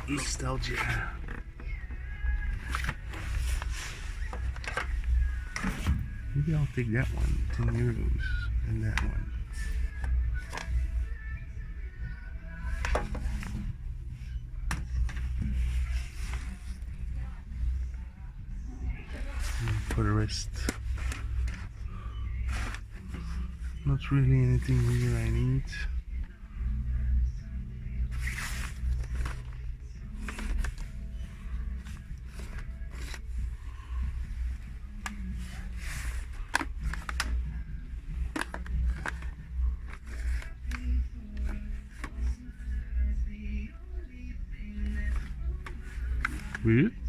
Nostalgia. Maybe I'll take that one, €10, and that one. And for the rest, not really anything here I need.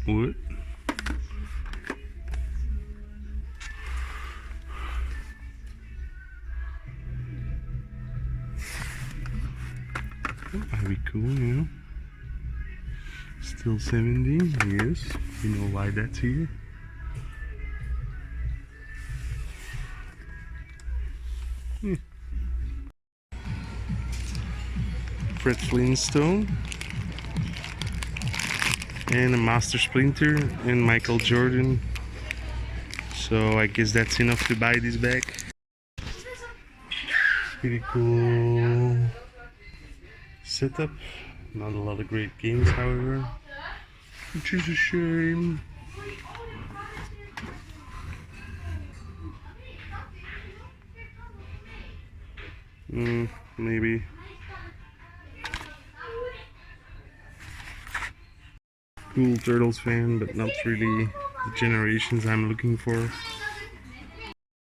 What? That'd be cool, you know. Still 70, yes. You know why that's here. Yeah. Fred Flintstone. And a Master Splinter and Michael Jordan. So I guess that's enough to buy this bag. Pretty cool setup. Not a lot of great games, however, which is a shame. Maybe. Cool Turtles fan, but not really the generations I'm looking for.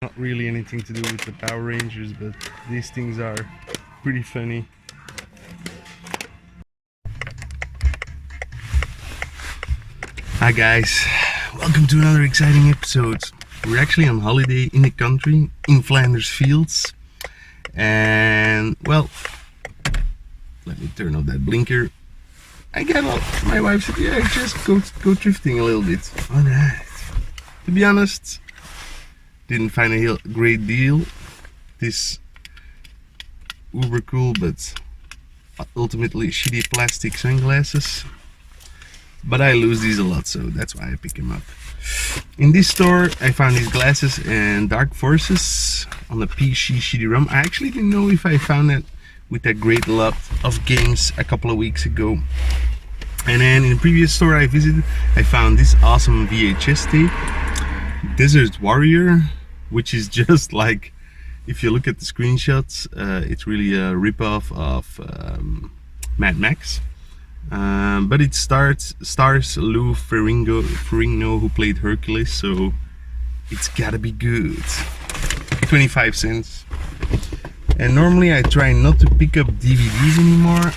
Not really anything to do with the Power Rangers, but these things are pretty funny. Hi guys, welcome to another exciting episode. We're actually on holiday in the country, in Flanders Fields. And well, let me turn off that blinker. I got up. My wife said, yeah, just go thrifting a little bit. Alright. To be honest, didn't find a great deal. This uber cool, but ultimately shitty plastic sunglasses. But I lose these a lot, so that's why I pick them up. In this store, I found these glasses and Dark Forces on the PC CD-ROM. I actually didn't know if I found that with that great lot of games a couple of weeks ago. And then in the previous store I visited, I found this awesome VHS tape, Desert Warrior, which is just like, if you look at the screenshots, it's really a ripoff of Mad Max. But it stars Lou Ferrigno, who played Hercules, so it's gotta be good. 25 cents. And normally I try not to pick up DVDs anymore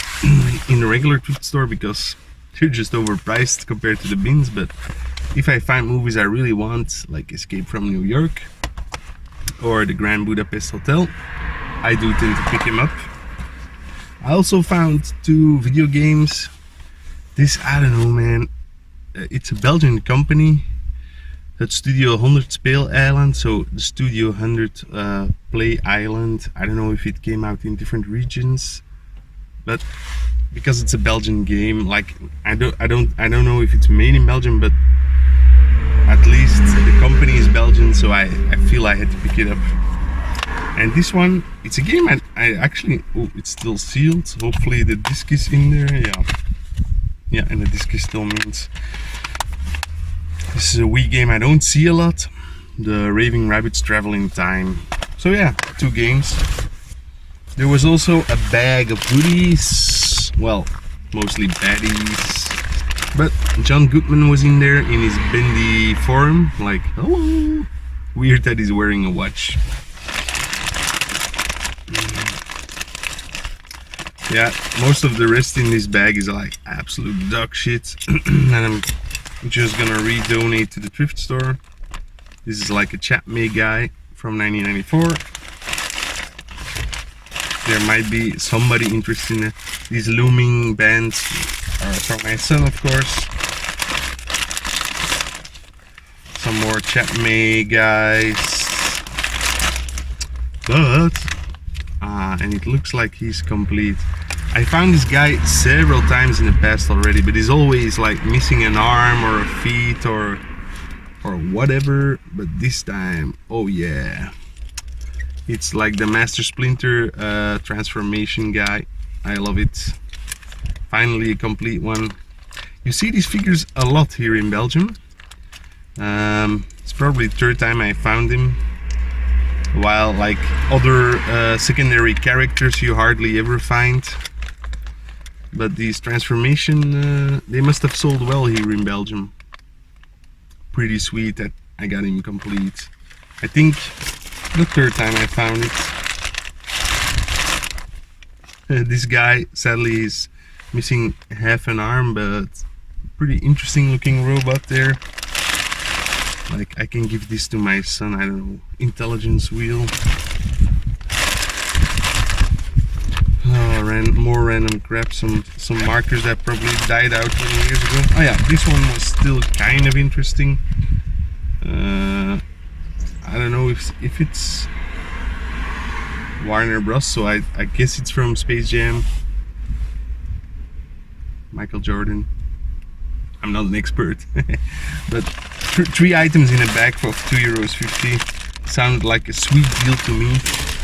in the regular thrift store because they're just overpriced compared to the bins. But if I find movies I really want, like Escape from New York or the Grand Budapest Hotel, I do tend to pick them up. I also found 2 video games. This, I don't know, man, it's a Belgian company. That Studio 100 Speel Island, so the Studio 100 Play Island. I don't know if it came out in different regions, but because it's a Belgian game, like I don't know if it's made in Belgium, but at least the company is Belgian, so I feel I had to pick it up. And this one, it's a game I actually, oh, it's still sealed. Hopefully the disc is in there. Yeah, and the disc is still mint. This is a Wii game I don't see a lot. The Raving Rabbits Travel in Time. So yeah, 2 games. There was also a bag of goodies. Well, mostly baddies. But John Goodman was in there in his bendy form. Like, hello. Weird that he's wearing a watch. Yeah, most of the rest in this bag is like absolute dog shit. And I'm just gonna redonate to the thrift store. This is like a Chapmay guy from 1994. There might be somebody interested in it. These looming bands are from my son, of course. Some more Chapmay guys. But and it looks like he's complete. I found this guy several times in the past already, but he's always like missing an arm or a feet or whatever. But this time, oh yeah, it's like the Master Splinter transformation guy. I love it. Finally a complete one. You see these figures a lot here in Belgium. It's probably the third time I found him, while like other secondary characters you hardly ever find. But these transformation, they must have sold well here in Belgium. Pretty sweet that I got him complete. I think the third time I found it. This guy sadly is missing half an arm, but pretty interesting looking robot there. Like, I can give this to my son, I don't know, intelligence wheel. Oh, more random crap, some markers that probably died out 20 years ago. Oh yeah, this one was still kind of interesting. I don't know if it's Warner Bros, so I guess it's from Space Jam. Michael Jordan. I'm not an expert, but three items in a bag for €2.50 sounded like a sweet deal to me.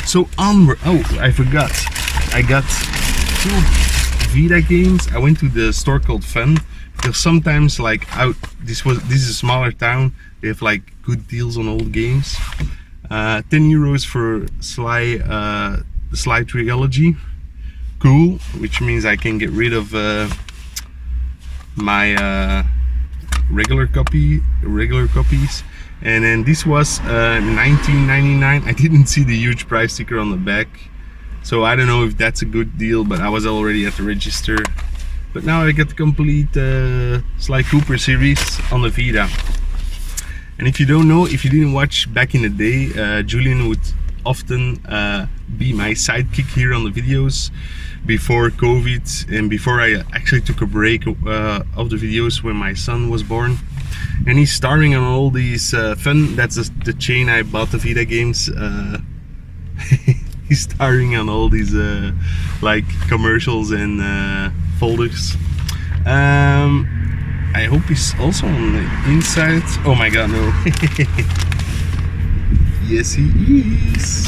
So onward. Oh, I forgot. I got 2 Vita games. I went to the store called Fun, because sometimes like this is a smaller town. They have like good deals on old games. €10 for the Sly trilogy. Cool, which means I can get rid of my regular copies. And then this was $19.99. I didn't see the huge price sticker on the back, so I don't know if that's a good deal, but I was already at the register. But now I got the complete Sly Cooper series on the Vita. And if you don't know, if you didn't watch back in the day, Julian would often be my sidekick here on the videos before COVID and before I actually took a break of the videos when my son was born. And he's starring on all these Fun, that's the chain I bought the Vita games. He's starring on all these like commercials and folders. I hope he's also on the inside. Oh my god, no. Yes, he is.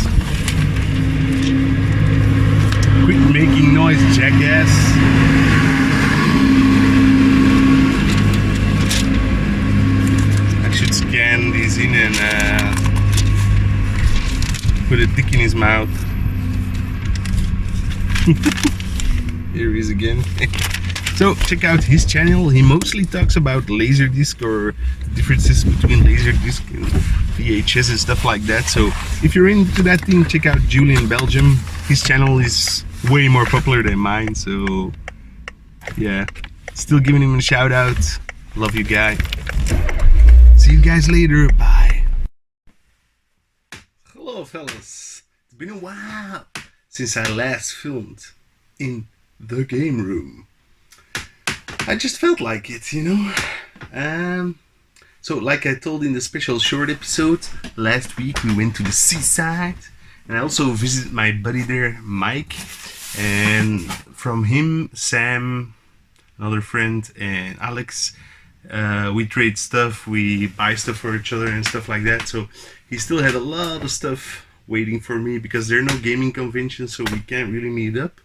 Quit making noise, jackass. I should scan these in and put a dick in his mouth. Here he is again. So check out his channel. He mostly talks about Laserdisc or differences between Laserdisc and VHS and stuff like that. So if you're into that thing, check out Julian Belgium. His channel is way more popular than mine, so yeah, still giving him a shout out. Love you, guy. See you guys later. Bye. Hello fellas, it's been a while since I last filmed in the game room. I just felt like it, you know. So like I told in the special short episode, last week we went to the seaside and I also visited my buddy there, Mike, and from him, Sam, another friend, and Alex, we trade stuff, we buy stuff for each other and stuff like that. So he still had a lot of stuff waiting for me because there are no gaming conventions, so we can't really meet up.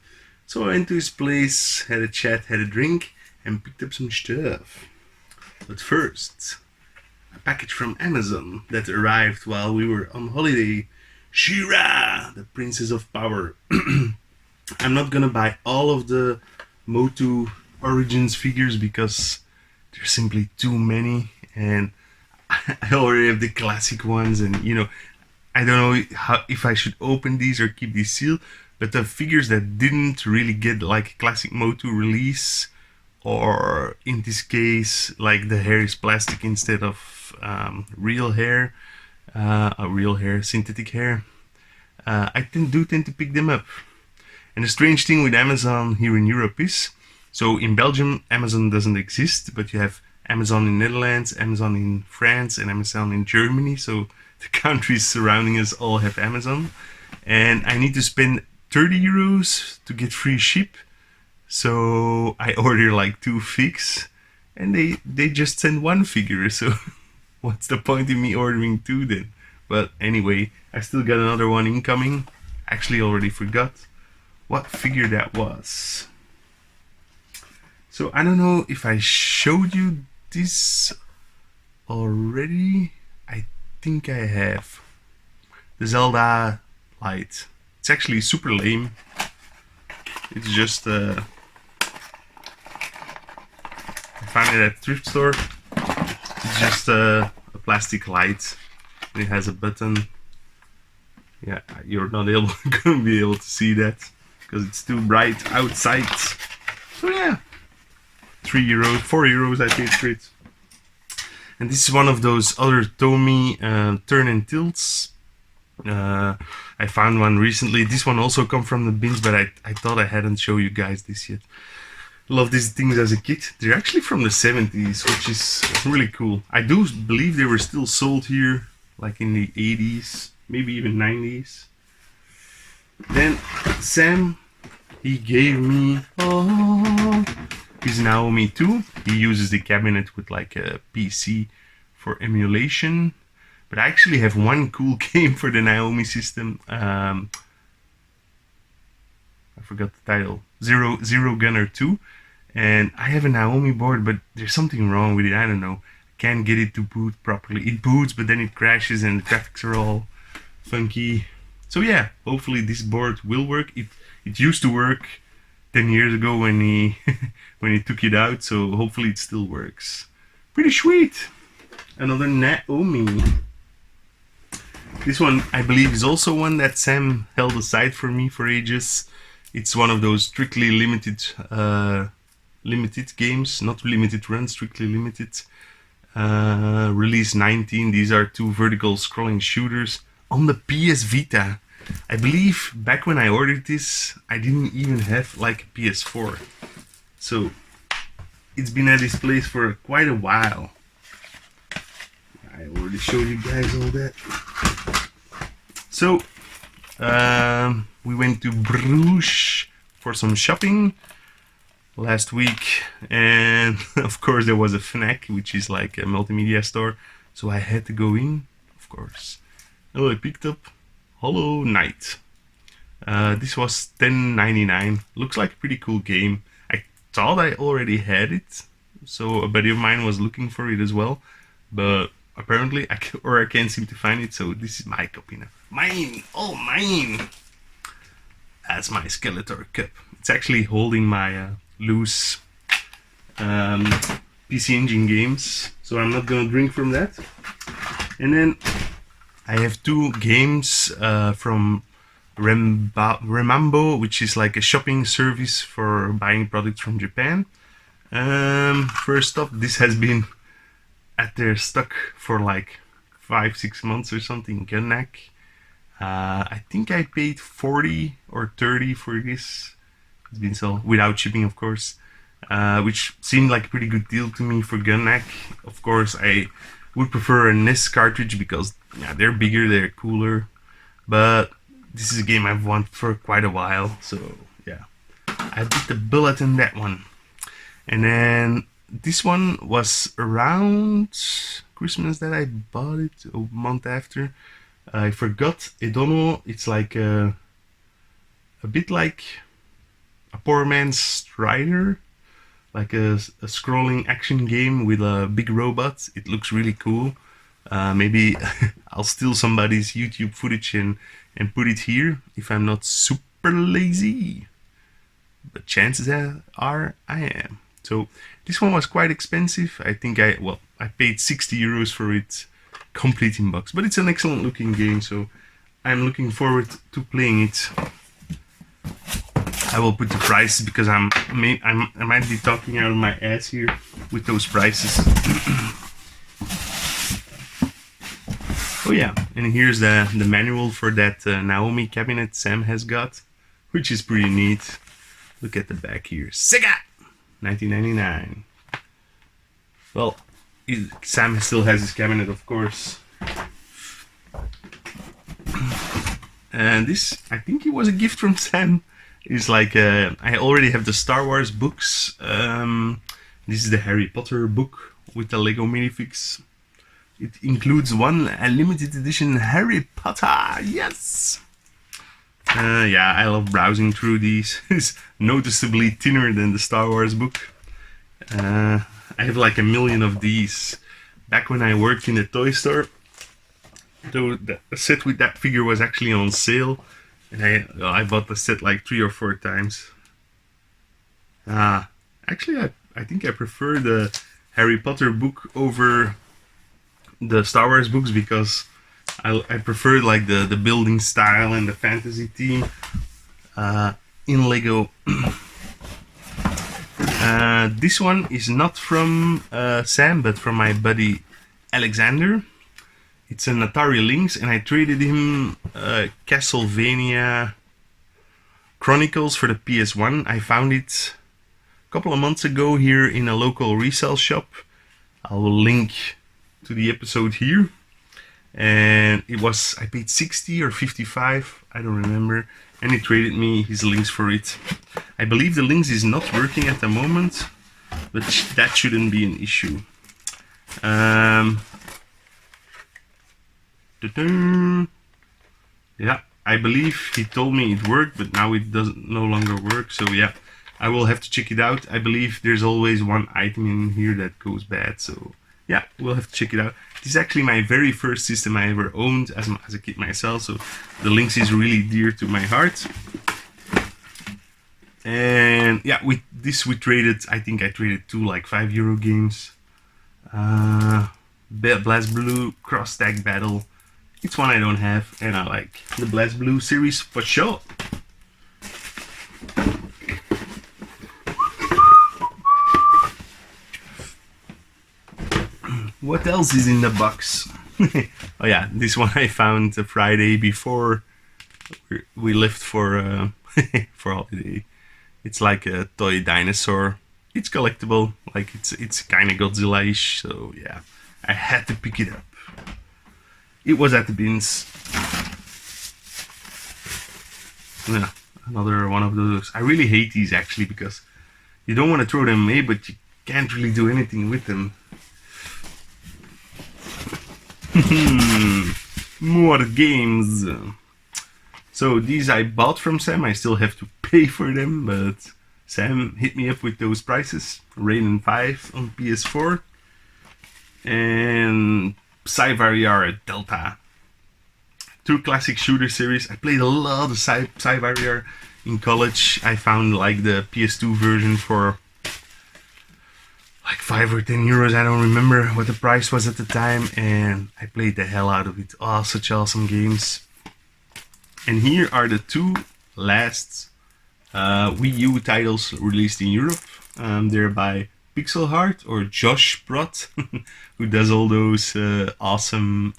So I went to his place, had a chat, had a drink, and picked up some stuff. But first, a package from Amazon that arrived while we were on holiday. She-Ra, the Princess of Power. I'm not gonna buy all of the Motu Origins figures because there's simply too many, and I already have the classic ones, and you know, I don't know if I should open these or keep these sealed. But the figures that didn't really get like classic Motu release, or in this case like the hair is plastic instead of real hair, synthetic hair, I tend to pick them up. And the strange thing with Amazon here in Europe is, so in Belgium Amazon doesn't exist, but you have Amazon in Netherlands, Amazon in France, and Amazon in Germany. So the countries surrounding us all have Amazon, and I need to spend €30 to get free ship. So I ordered like 2 figs, and they just sent 1 figure. So what's the point in me ordering 2 then? But anyway, I still got another one incoming. Actually, already forgot what figure that was. So I don't know if I showed you this already. I think I have. The Zelda light. It's actually super lame. It's just I found it at thrift store. It's just a plastic light. And it has a button. Yeah, you're not gonna be able to see that because it's too bright outside. So yeah, €3, €4 I paid for it. And this is one of those other Tomy turn and tilts. I found one recently. This one also come from the bins, but I thought I hadn't shown you guys this yet. Love these things as a kid. They're actually from the 70s, which is really cool. I do believe they were still sold here, like in the 80s, maybe even 90s. Then Sam, he gave me his Naomi 2. He uses the cabinet with like a PC for emulation. But I actually have one cool game for the Naomi system. I forgot the title. Zero Gunner 2. And I have a Naomi board, but there's something wrong with it. I don't know. I can't get it to boot properly. It boots, but then it crashes and the graphics are all funky. So yeah, hopefully this board will work. It used to work 10 years ago when he when he took it out, so hopefully it still works. Pretty sweet. Another Naomi. This one, I believe, is also one that Sam held aside for me for ages. It's one of those strictly limited games, not limited runs, strictly limited. Release 19. These are 2 vertical scrolling shooters on the PS Vita. I believe back when I ordered this, I didn't even have like a PS4. So it's been at this place for quite a while. I already showed you guys all that. So we went to Bruges for some shopping last week, and of course there was a Fnac, which is like a multimedia store, so I had to go in, of course. Oh, I picked up Hollow Knight. This was $10.99. Looks like a pretty cool game. I thought I already had it, so a buddy of mine was looking for it as well, but apparently I can't seem to find it, so this is my copy now. Mine! Oh, mine! That's my Skeletor cup. It's actually holding my loose PC Engine games, so I'm not gonna drink from that. And then I have 2 games from Remambo, which is like a shopping service for buying products from Japan. First up, this has been at their stock for like 5-6 months or something. Gunnack. I think I paid 40 or 30 for this. It's been sold without shipping, of course, which seemed like a pretty good deal to me for Gunnack. Of course, I would prefer a NES cartridge because yeah, they're bigger, they're cooler. But this is a game I've wanted for quite a while, so yeah, I bit the bullet in that one. And then this one was around Christmas that I bought it, a month after. I forgot Edono. It's like a bit like a poor man's Strider, like a scrolling action game with a big robot. It looks really cool. Maybe I'll steal somebody's YouTube footage and put it here if I'm not super lazy. But chances are I am. So this one was quite expensive. I think I paid €60 for it, complete in box. But it's an excellent looking game, so I'm looking forward to playing it. I will put the prices because I might be talking out of my ass here with those prices. Oh yeah, and here's the manual for that Naomi cabinet Sam has got, which is pretty neat. Look at the back here. Sega! 1999. Well, Sam still has his cabinet, of course. And this, I think it was a gift from Sam. It's like I already have the Star Wars books. This is the Harry Potter book with the Lego minifix. It includes one limited edition Harry Potter. Yes. Yeah, I love browsing through these. It's noticeably thinner than the Star Wars book. I have like a million of these. Back when I worked in a toy store, though the set with that figure was actually on sale, and I bought the set like 3 or 4 times. Actually, I think I prefer the Harry Potter book over the Star Wars books because I prefer like the building style and the fantasy theme in Lego. This one is not from Sam, but from my buddy Alexander. It's an Atari Lynx, and I traded him Castlevania Chronicles for the PS1. I found it a couple of months ago here in a local resale shop. I will link to the episode here. And it was, I paid 60 or 55, I don't remember, and he traded me his Lynx for it. I believe the Lynx is not working at the moment, but that shouldn't be an issue. Yeah, I believe he told me it worked, but now it doesn't no longer work, so yeah, I will have to check it out. I believe there's always one item in here that goes bad, so yeah, we'll have to check it out. This is actually my very first system I ever owned as a kid myself, so the Lynx is really dear to my heart. And yeah, with this we traded, I think I traded 2 like €5 games. Blast Blue Cross Tag Battle. It's one I don't have, and I like the Blast Blue series for sure. What else is in the box? Oh yeah, this one I found a Friday before we left for for holiday. It's like a toy dinosaur. It's collectible, like it's kind of Godzilla-ish. So yeah, I had to pick it up. It was at the bins. Yeah, another one of those. I really hate these actually because you don't want to throw them away, but you can't really do anything with them. More games. So these I bought from Sam. I still have to pay for them, but Sam hit me up with those prices. Raiden 5 on PS4 and Cyvarrior Delta. 2 classic shooter series. I played a lot of Cyvarrior in college. I found like the PS2 version for like 5 or 10 euros. I don't remember what the price was at the time, and I played the hell out of it. Oh, such awesome games. And here are the 2 last Wii U titles released in Europe. They're by Pixel Heart or Josh Brott, who does all those awesome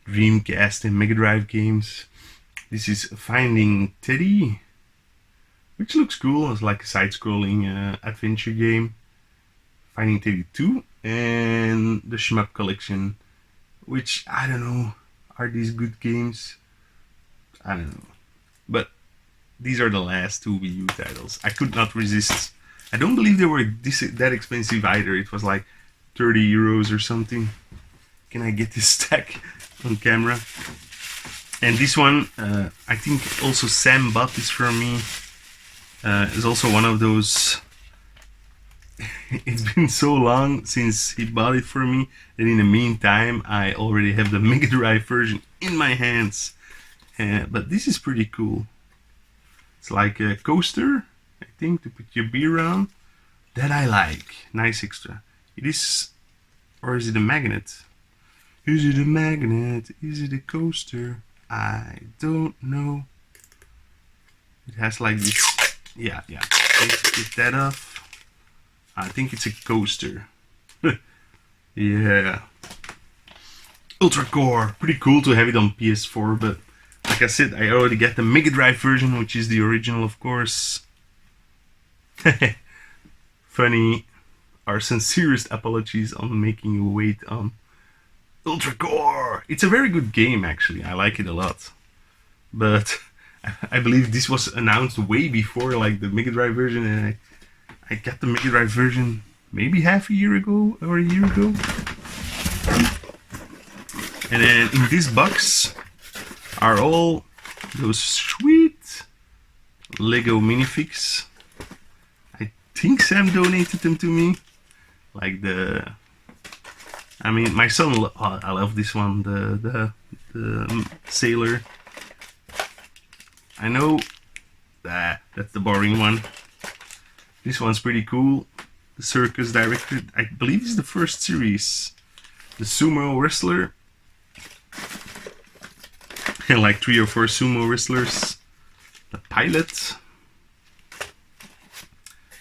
Dreamcast and Mega Drive games. This is Finding Teddy, which looks cool. It's like a side-scrolling adventure game. Finding Teddy 2 and the Shmup Collection, which I don't know, are these good games? I don't know, but these are the last 2 Wii U titles. I could not resist. I don't believe they were that expensive either. It was like 30 euros or something. Can I get this stack on camera? And this one, I think also Sam bought this from me. Is also one of those. It's been so long since he bought it for me that in the meantime I already have the Mega Drive version in my hands. But this is pretty cool. It's like a coaster, I think, to put your beer on. That I like. Nice extra. It is, or is it a magnet? Is it a magnet? Is it a coaster? I don't know. It has like this. Yeah. Let's get that off. I think it's a coaster. Yeah. Ultra Core. Pretty cool to have it on PS4, but like I said, I already got the Mega Drive version, which is the original, of course. Funny. Our sincerest apologies on making you wait on Ultra Core. It's a very good game, actually. I like it a lot. But I believe this was announced way before like the Mega Drive version, and I got the Mega Drive version maybe half a year ago or a year ago. And then in this box are all those sweet Lego minifigs. I think Sam donated them to me. Like I mean, my son, I love this one, the sailor. I know that's the boring one. This one's pretty cool. The circus director, I believe it's the first series. The sumo wrestler. And like 3 or 4 sumo wrestlers. The pilot.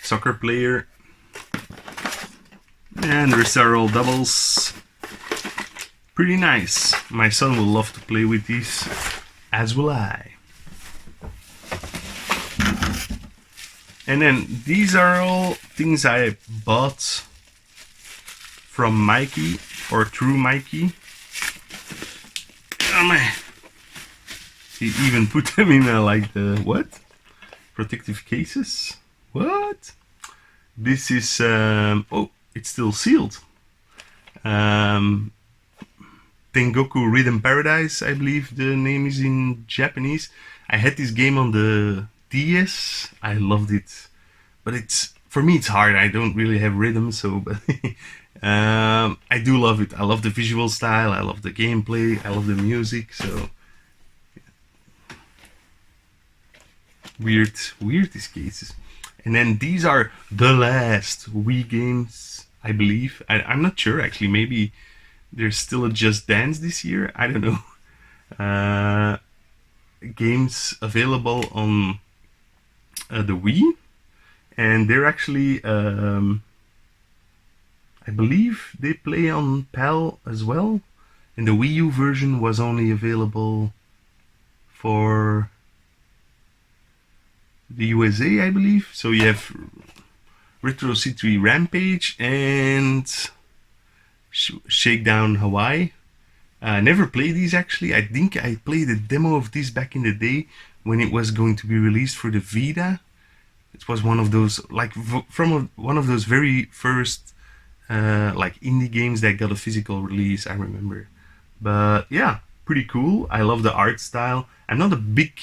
Soccer player. And the rest are all doubles. Pretty nice. My son will love to play with these, as will I. And then these are all things I bought from Mikey or through Mikey. Oh man. He even put them in like the what? Protective cases? What? This is oh, it's still sealed. Tengoku Rhythm Paradise, I believe the name is in Japanese. I had this game on the DS. I loved it, but for me it's hard. I don't really have rhythm, so but I do love it. I love the visual style. I love the gameplay. I love the music. So weird these cases. And then these are the last Wii games, I believe. I'm not sure actually. Maybe there's still a Just Dance this year. I don't know. Games available on the Wii, and they're actually I believe they play on PAL as well, and the Wii U version was only available for the USA, I believe. So you have Retro C3 Rampage and Shakedown Hawaii. Never played these actually. I think I played a demo of this back in the day when it was going to be released for the Vita. It was one of those, like one of those very first like indie games that got a physical release, I remember. But yeah, pretty cool. I love the art style. I'm not a big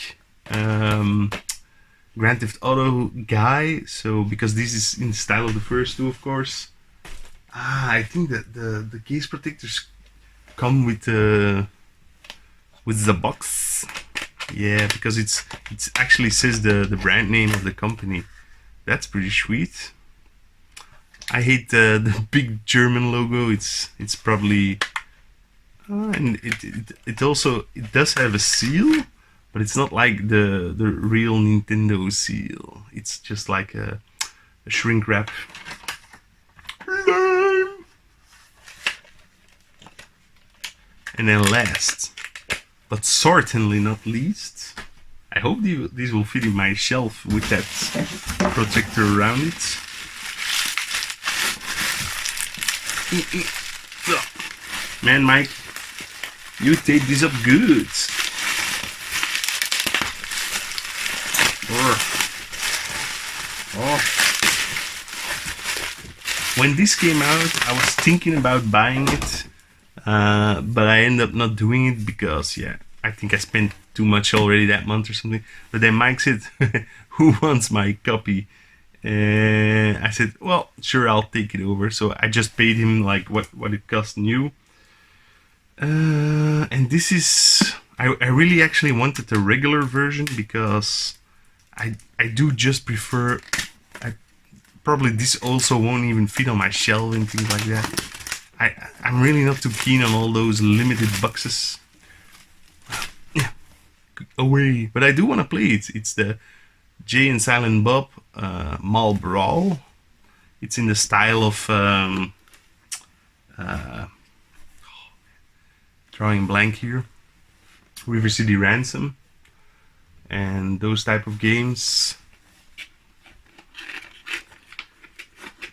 Grand Theft Auto guy, so because this is in the style of the first two, of course. I think that the case protectors come with the box. Yeah, because it's actually says the brand name of the company. That's pretty sweet. I hate the big German logo. It's probably and it also does have a seal, but it's not like the real Nintendo seal. It's just like a shrink wrap. And then last, but certainly not least, I hope these will fit in my shelf with that protector around it. Man, Mike, you take this up good. Oh. When this came out, I was thinking about buying it, but I ended up not doing it because, yeah, I think I spent too much already that month or something. But then Mike said, "Who wants my copy?" I said, "Well, sure, I'll take it over." So I just paid him like what it cost new. And this is, I really actually wanted the regular version because I do just prefer. Probably this also won't even fit on my shelf and things like that. I'm really not too keen on all those limited boxes. Yeah, away. But I do want to play it. It's the Jay and Silent Bob Mall Brawl. It's in the style of drawing blank here. River City Ransom and those type of games.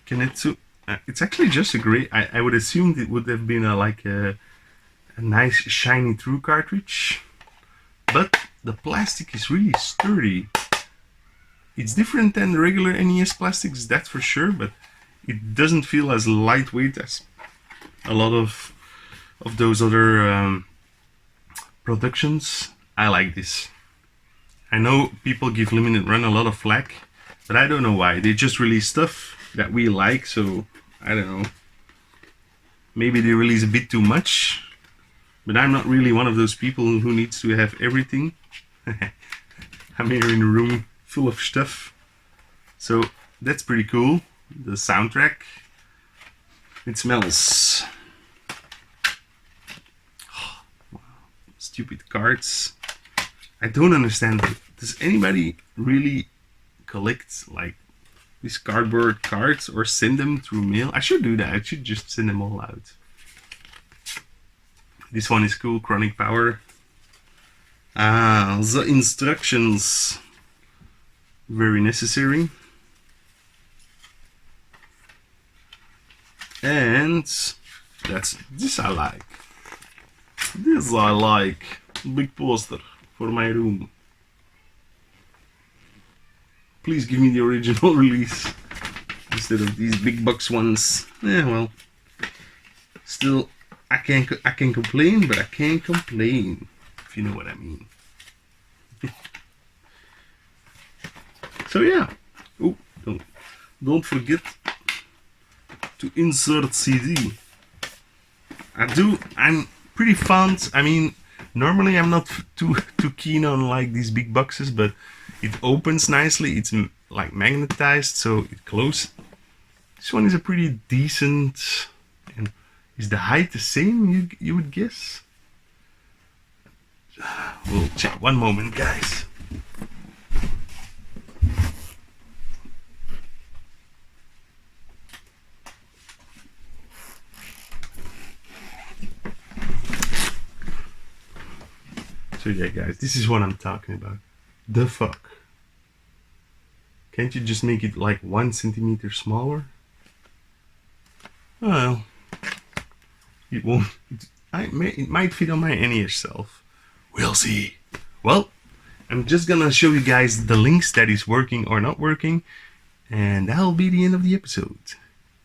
It's actually just a great. I would assume it would have been like a nice shiny true cartridge, but the plastic is really sturdy. It's different than the regular NES plastics, that's for sure, but it doesn't feel as lightweight as a lot of those other productions. I like this. I know people give Limited Run a lot of flack, but I don't know why. They just release stuff that we like, so I don't know. Maybe they release a bit too much, but I'm not really one of those people who needs to have everything. I'm here in a room full of stuff. So that's pretty cool. The soundtrack. It smells. Oh, wow. Stupid cards. I don't understand. Does anybody really collect like these cardboard cards or send them through mail? I should do that. I should just send them all out. This one is cool. Chronic Power. The instructions. Very necessary. And this I like. This I like. Big poster for my room. Please give me the original release instead of these big box ones. Yeah, well, still I can complain, but I can't complain, if you know what I mean. So yeah. Oh, don't forget to insert CD. I'm pretty fond. I mean, normally I'm not too keen on like these big boxes, but it opens nicely. It's like magnetized, so it closes. This one is a pretty decent. And is the height the same? You would guess. We'll check. One moment, guys. So yeah, guys, this is what I'm talking about. The fuck? Can't you just make it like 1 centimeter smaller? Well, it won't. It might fit on my NES shelf. We'll see. Well, I'm just gonna show you guys the links that is working or not working, and that'll be the end of the episode.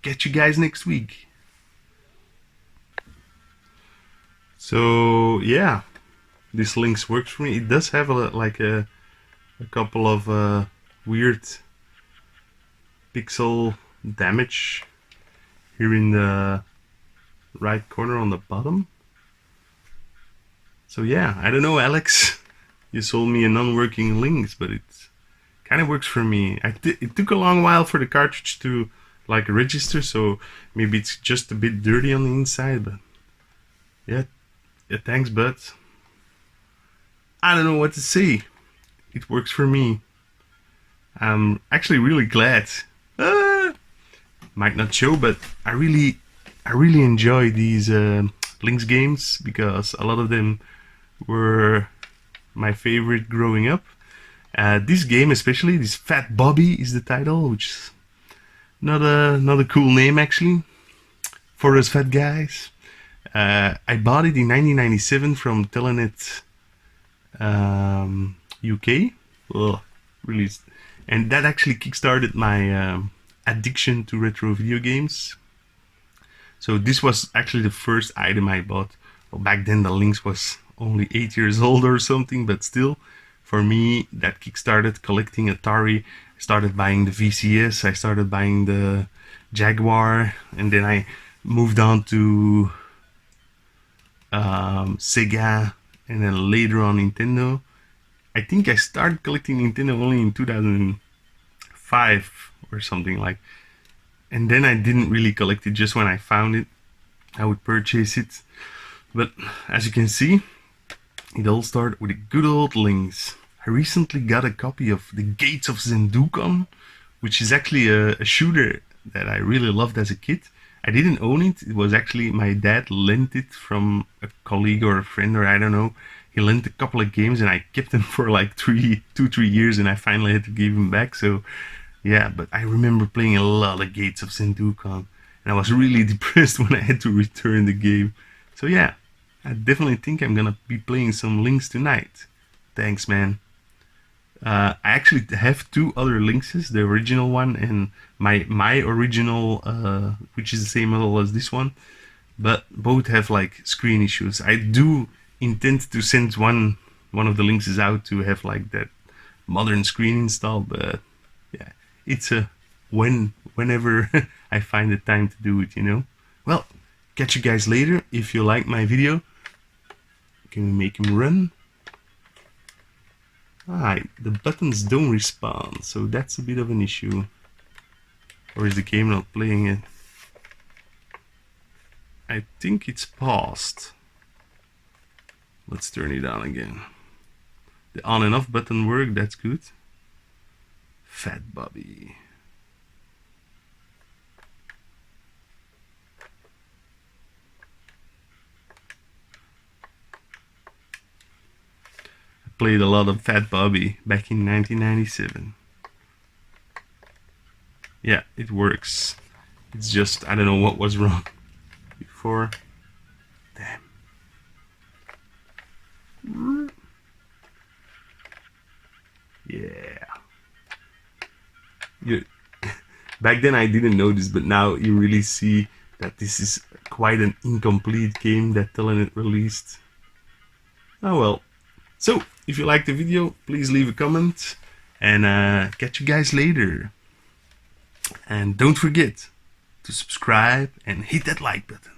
Catch you guys next week. So yeah. This links works for me. It does have a couple of weird pixel damage here in the right corner on the bottom. So yeah, I don't know, Alex. You sold me a non-working links, but it kind of works for me. It took a long while for the cartridge to like register, so maybe it's just a bit dirty on the inside. But yeah, thanks, bud. I don't know what to say. It works for me. I'm actually really glad. Might not show, but I really enjoy these Lynx games because a lot of them were my favorite growing up. This game especially, this Fat Bobby is the title, which is not a cool name actually for us fat guys. I bought it in 1997 from Telenet UK released, and that actually kickstarted my addiction to retro video games. So this was actually the first item I bought. Well, back then the Lynx was only 8 years old or something, but still, for me, that kickstarted collecting Atari. I started buying the VCS, I started buying the Jaguar, and then I moved on to Sega, and then later on Nintendo. I think I started collecting Nintendo only in 2005 or something like. And then I didn't really collect it. Just when I found it, I would purchase it. But as you can see, it all started with a good old Lynx. I recently got a copy of The Gates of Zendukan, which is actually a shooter that I really loved as a kid. I didn't own it. It was actually my dad lent it from a colleague or a friend, or I don't know. He lent a couple of games and I kept them for like 3 years, and I finally had to give them back. So yeah, but I remember playing a lot of Gates of Zendukan, and I was really depressed when I had to return the game. So yeah, I definitely think I'm gonna be playing some Lynx tonight. Thanks, man. I actually have two other Lynxes, the original one and my original, which is the same model as this one, but both have like screen issues. I do intend to send one of the Lynxes out to have like that modern screen installed, but yeah, it's a whenever I find the time to do it, you know. Well, catch you guys later. If you like my video, can we make him run? Alright, the buttons don't respond, so that's a bit of an issue. Or is the game not playing it? I think it's paused. Let's turn it on again. The on and off button worked, that's good. Fat Bobby. Played a lot of Fat Bobby back in 1997. Yeah, it works. It's just, I don't know what was wrong before. Damn. Yeah. Back then I didn't notice, but now you really see that this is quite an incomplete game that Telenet released. Oh well. So, if you liked the video, please leave a comment, and catch you guys later. And don't forget to subscribe and hit that like button.